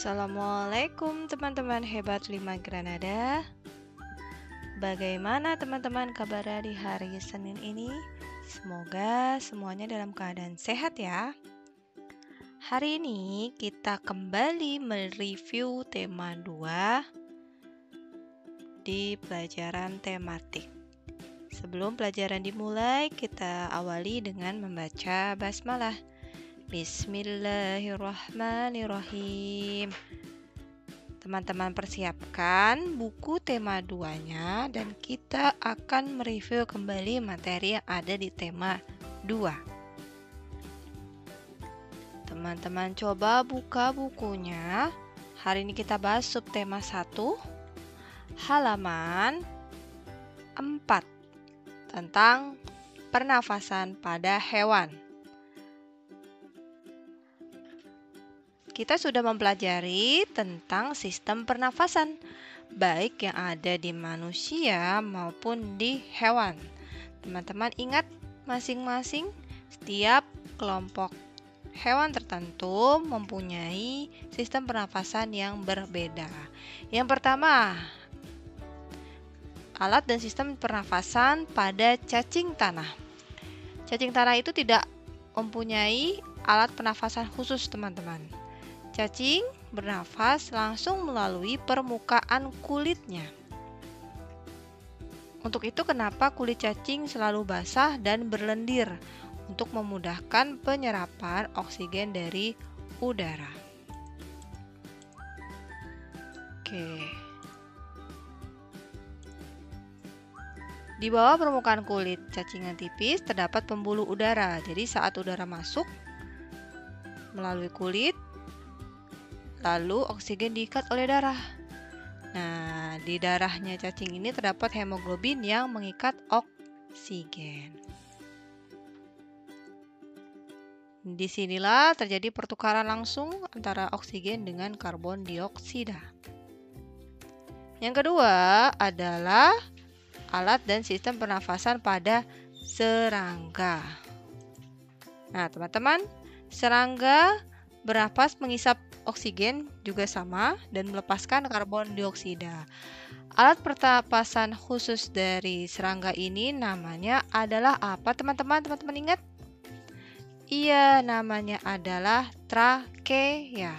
Assalamualaikum teman-teman hebat 5 Granada. Bagaimana teman-teman kabarnya di hari Senin ini? Semoga semuanya dalam keadaan sehat ya. Hari ini kita kembali mereview tema 2 di pelajaran tematik. Sebelum pelajaran dimulai, kita awali dengan membaca basmalah. Bismillahirrahmanirrahim. Teman-teman persiapkan buku tema 2-nya dan kita akan mereview kembali materi yang ada di tema 2. Teman-teman coba buka bukunya. Hari ini kita bahas subtema 1, halaman 4 tentang pernafasan pada hewan. Kita sudah mempelajari tentang sistem pernafasan, baik yang ada di manusia maupun di hewan. Teman-teman ingat, masing-masing setiap kelompok hewan tertentu mempunyai sistem pernafasan yang berbeda. Yang pertama, alat dan sistem pernafasan pada cacing tanah. Cacing tanah itu tidak mempunyai alat pernafasan khusus, teman-teman. Cacing bernafas langsung melalui permukaan kulitnya. Untuk itu kenapa kulit cacing selalu basah dan berlendir untuk memudahkan penyerapan oksigen dari udara. Di bawah permukaan kulit cacing yang tipis terdapat pembuluh udara. Jadi saat udara masuk melalui kulit, lalu oksigen diikat oleh darah. Nah, di darahnya cacing ini terdapat hemoglobin yang mengikat oksigen. Disinilah terjadi pertukaran langsung antara oksigen dengan karbon dioksida. Yang kedua adalah alat dan sistem pernafasan pada serangga. Nah, teman-teman, serangga bernapas mengisap oksigen juga sama dan melepaskan karbon dioksida. Alat pernapasan khusus dari serangga ini namanya adalah apa, teman-teman? Teman-teman ingat? Iya, namanya adalah trakea.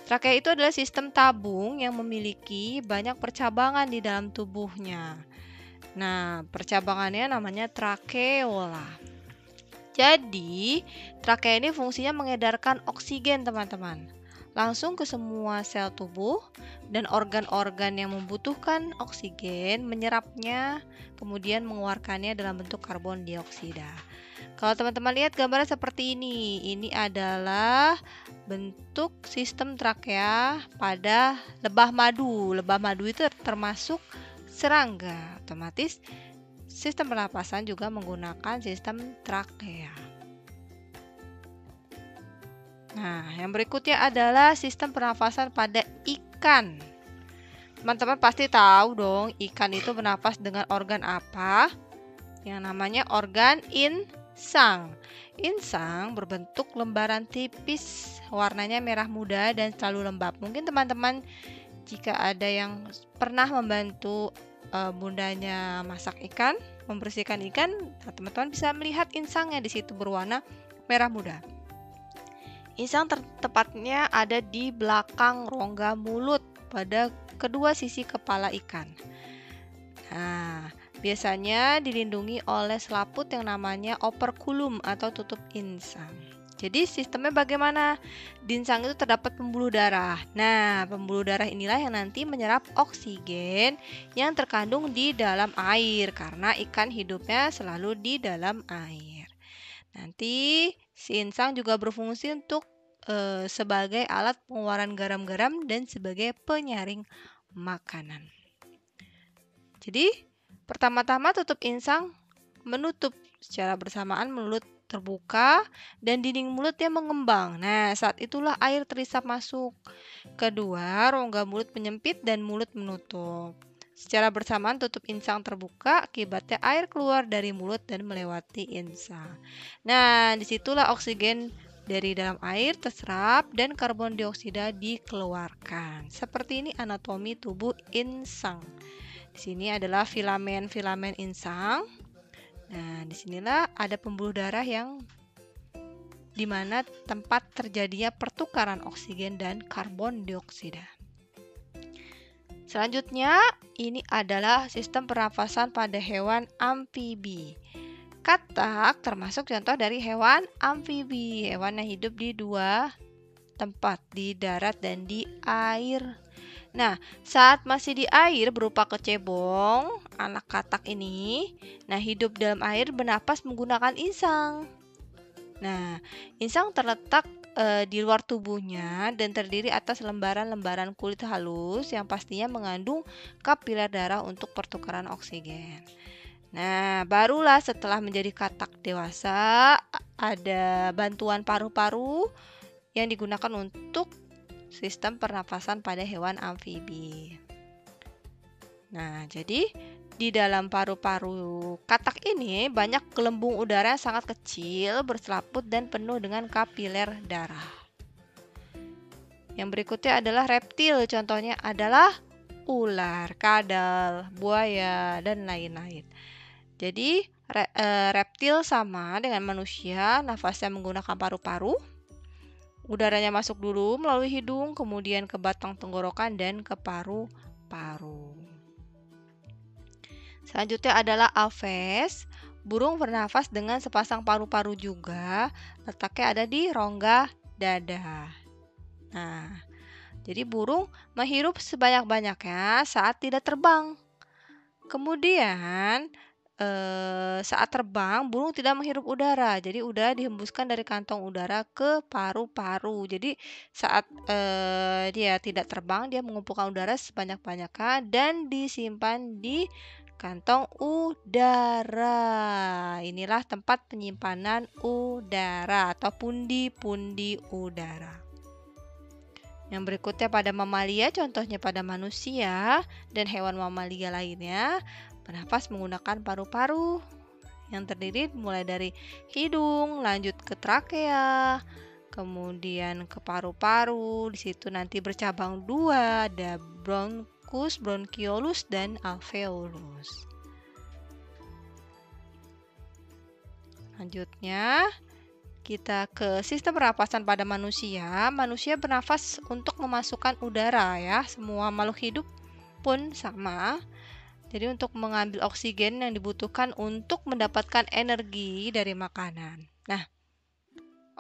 Trakea itu adalah sistem tabung yang memiliki banyak percabangan di dalam tubuhnya. Nah, percabangannya namanya trakeola. Jadi, trakea ini fungsinya mengedarkan oksigen, teman-teman, langsung ke semua sel tubuh, dan organ-organ yang membutuhkan oksigen menyerapnya, kemudian mengeluarkannya dalam bentuk karbon dioksida. Kalau teman-teman lihat gambarnya seperti ini adalah bentuk sistem trakea pada lebah madu. Lebah madu itu termasuk serangga. Otomatis sistem pernapasan juga menggunakan sistem trakea. Nah, yang berikutnya adalah sistem pernafasan pada ikan. Teman-teman pasti tahu dong, ikan itu bernapas dengan organ apa? Yang namanya organ insang. Insang berbentuk lembaran tipis, warnanya merah muda dan selalu lembab. Mungkin teman-teman jika ada yang pernah membantu bundanya masak ikan, membersihkan ikan, teman-teman bisa melihat insangnya di situ berwarna merah muda. Insang tepatnya ada di belakang rongga mulut pada kedua sisi kepala ikan. Nah, biasanya dilindungi oleh selaput yang namanya operculum atau tutup insang. Jadi sistemnya bagaimana? Di insang itu terdapat pembuluh darah. Nah, pembuluh darah inilah yang nanti menyerap oksigen yang terkandung di dalam air karena ikan hidupnya selalu di dalam air. Nanti si insang juga berfungsi untuk sebagai alat pengeluaran garam-garam dan sebagai penyaring makanan. Jadi, pertama-tama tutup insang menutup secara bersamaan mulut terbuka dan dinding mulutnya mengembang. Nah, saat itulah air terisap masuk. Kedua, rongga mulut menyempit dan mulut menutup. Secara bersamaan tutup insang terbuka, akibatnya air keluar dari mulut dan melewati insang. Nah, disitulah oksigen Dari dalam air terserap dan karbon dioksida dikeluarkan. Seperti ini anatomi tubuh insang. Di sini adalah filamen-filamen insang. Nah, disinilah ada pembuluh darah yang di mana tempat terjadinya pertukaran oksigen dan karbon dioksida. Selanjutnya, ini adalah sistem pernafasan pada hewan amfibi. Katak termasuk contoh dari hewan amfibi, hewan yang hidup di dua tempat, di darat dan di air. Nah, saat masih di air berupa kecebong, anak katak ini, hidup dalam air bernapas menggunakan insang. Nah, insang terletak di luar tubuhnya dan terdiri atas lembaran-lembaran kulit halus yang pastinya mengandung kapiler darah untuk pertukaran oksigen. Nah, barulah setelah menjadi katak dewasa, ada bantuan paru-paru yang digunakan untuk sistem pernafasan pada hewan amfibi. Nah, jadi di dalam paru-paru katak ini banyak gelembung udara yang sangat kecil, berselaput dan penuh dengan kapiler darah. Yang berikutnya adalah reptil, contohnya adalah ular, kadal, buaya, dan lain-lain. Jadi reptil sama dengan manusia, nafasnya menggunakan paru-paru. Udaranya masuk dulu melalui hidung, kemudian ke batang tenggorokan dan ke paru-paru. Selanjutnya adalah aves. Burung bernafas dengan sepasang paru-paru juga, letaknya ada di rongga dada. Nah, jadi burung menghirup sebanyak-banyaknya saat tidak terbang. Kemudian saat terbang, burung tidak menghirup udara, jadi udara dihembuskan dari kantong udara ke paru-paru. Jadi saat dia tidak terbang, dia mengumpulkan udara sebanyak-banyaknya dan disimpan di kantong udara. Inilah tempat penyimpanan udara atau pundi-pundi udara. Yang berikutnya pada mamalia, contohnya pada manusia dan hewan mamalia lainnya, bernafas menggunakan paru-paru yang terdiri mulai dari hidung, lanjut ke trakea, kemudian ke paru-paru. Di situ nanti bercabang dua, ada bronkus, bronkiolus, dan alveolus. Selanjutnya, kita ke sistem pernapasan pada manusia. Manusia bernafas untuk memasukkan udara ya. Semua makhluk hidup pun sama. Jadi untuk mengambil oksigen yang dibutuhkan untuk mendapatkan energi dari makanan. Nah,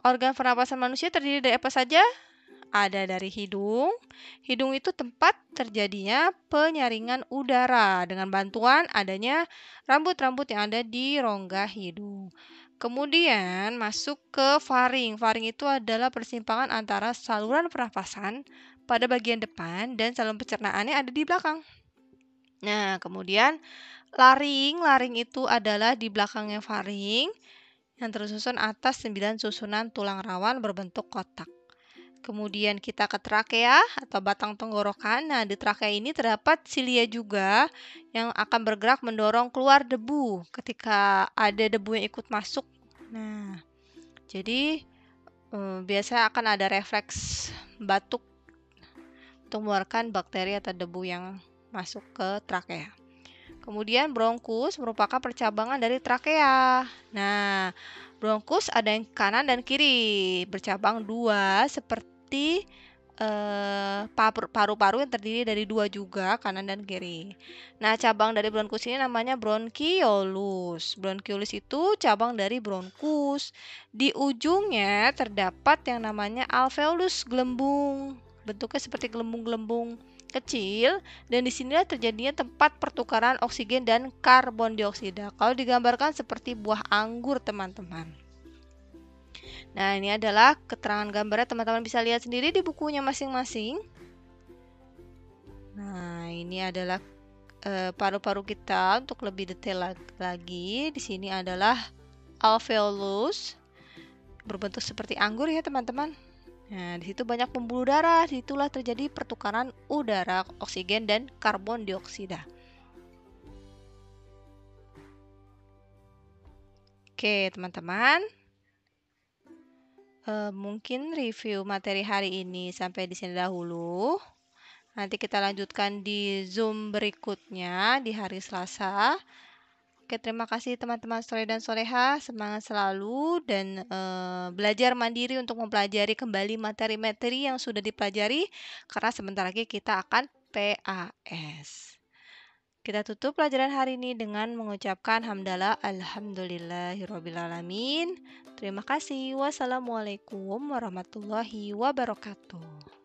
organ pernapasan manusia terdiri dari apa saja? Ada dari hidung. Hidung itu tempat terjadinya penyaringan udara dengan bantuan adanya rambut-rambut yang ada di rongga hidung. Kemudian masuk ke faring. Faring itu adalah persimpangan antara saluran pernapasan pada bagian depan dan saluran pencernaannya ada di belakang. Nah, kemudian laring. Laring itu adalah di belakangnya faring yang tersusun atas 9 susunan tulang rawan berbentuk kotak. Kemudian kita ke trakea atau batang tenggorokan. Nah, di trakea ini terdapat silia juga yang akan bergerak mendorong keluar debu ketika ada debu yang ikut masuk. Nah, jadi biasanya akan ada refleks batuk untuk mengeluarkan bakteri atau debu yang masuk ke trakea. Kemudian bronkus merupakan percabangan dari trakea. Nah, bronkus ada yang kanan dan kiri, bercabang dua seperti paru-paru yang terdiri dari dua juga, kanan dan kiri. Nah, cabang dari bronkus ini namanya bronkiolus. Bronkiolus itu cabang dari bronkus. Di ujungnya terdapat yang namanya alveolus, gelembung. Bentuknya seperti gelembung-gelembung kecil, dan disinilah terjadinya tempat pertukaran oksigen dan karbon dioksida. Kalau digambarkan seperti buah anggur, teman-teman. Nah, ini adalah keterangan gambarnya, teman-teman bisa lihat sendiri di bukunya masing-masing. Nah, ini adalah paru-paru kita. Untuk lebih detail lagi, di sini adalah alveolus, berbentuk seperti anggur ya, teman-teman. Nah, di situ banyak pembuluh darah, disitulah terjadi pertukaran udara, oksigen, dan karbon dioksida. Oke, teman-teman. Mungkin review materi hari ini sampai di sini dahulu. Nanti kita lanjutkan di Zoom berikutnya di hari Selasa. Oke, terima kasih teman-teman soleh dan soleha. Semangat selalu dan belajar mandiri untuk mempelajari kembali materi-materi yang sudah dipelajari karena sebentar lagi kita akan PAS. Kita tutup pelajaran hari ini dengan mengucapkan hamdalah alhamdulillahirrabbilalamin. Terima kasih. Wassalamualaikum warahmatullahi wabarakatuh.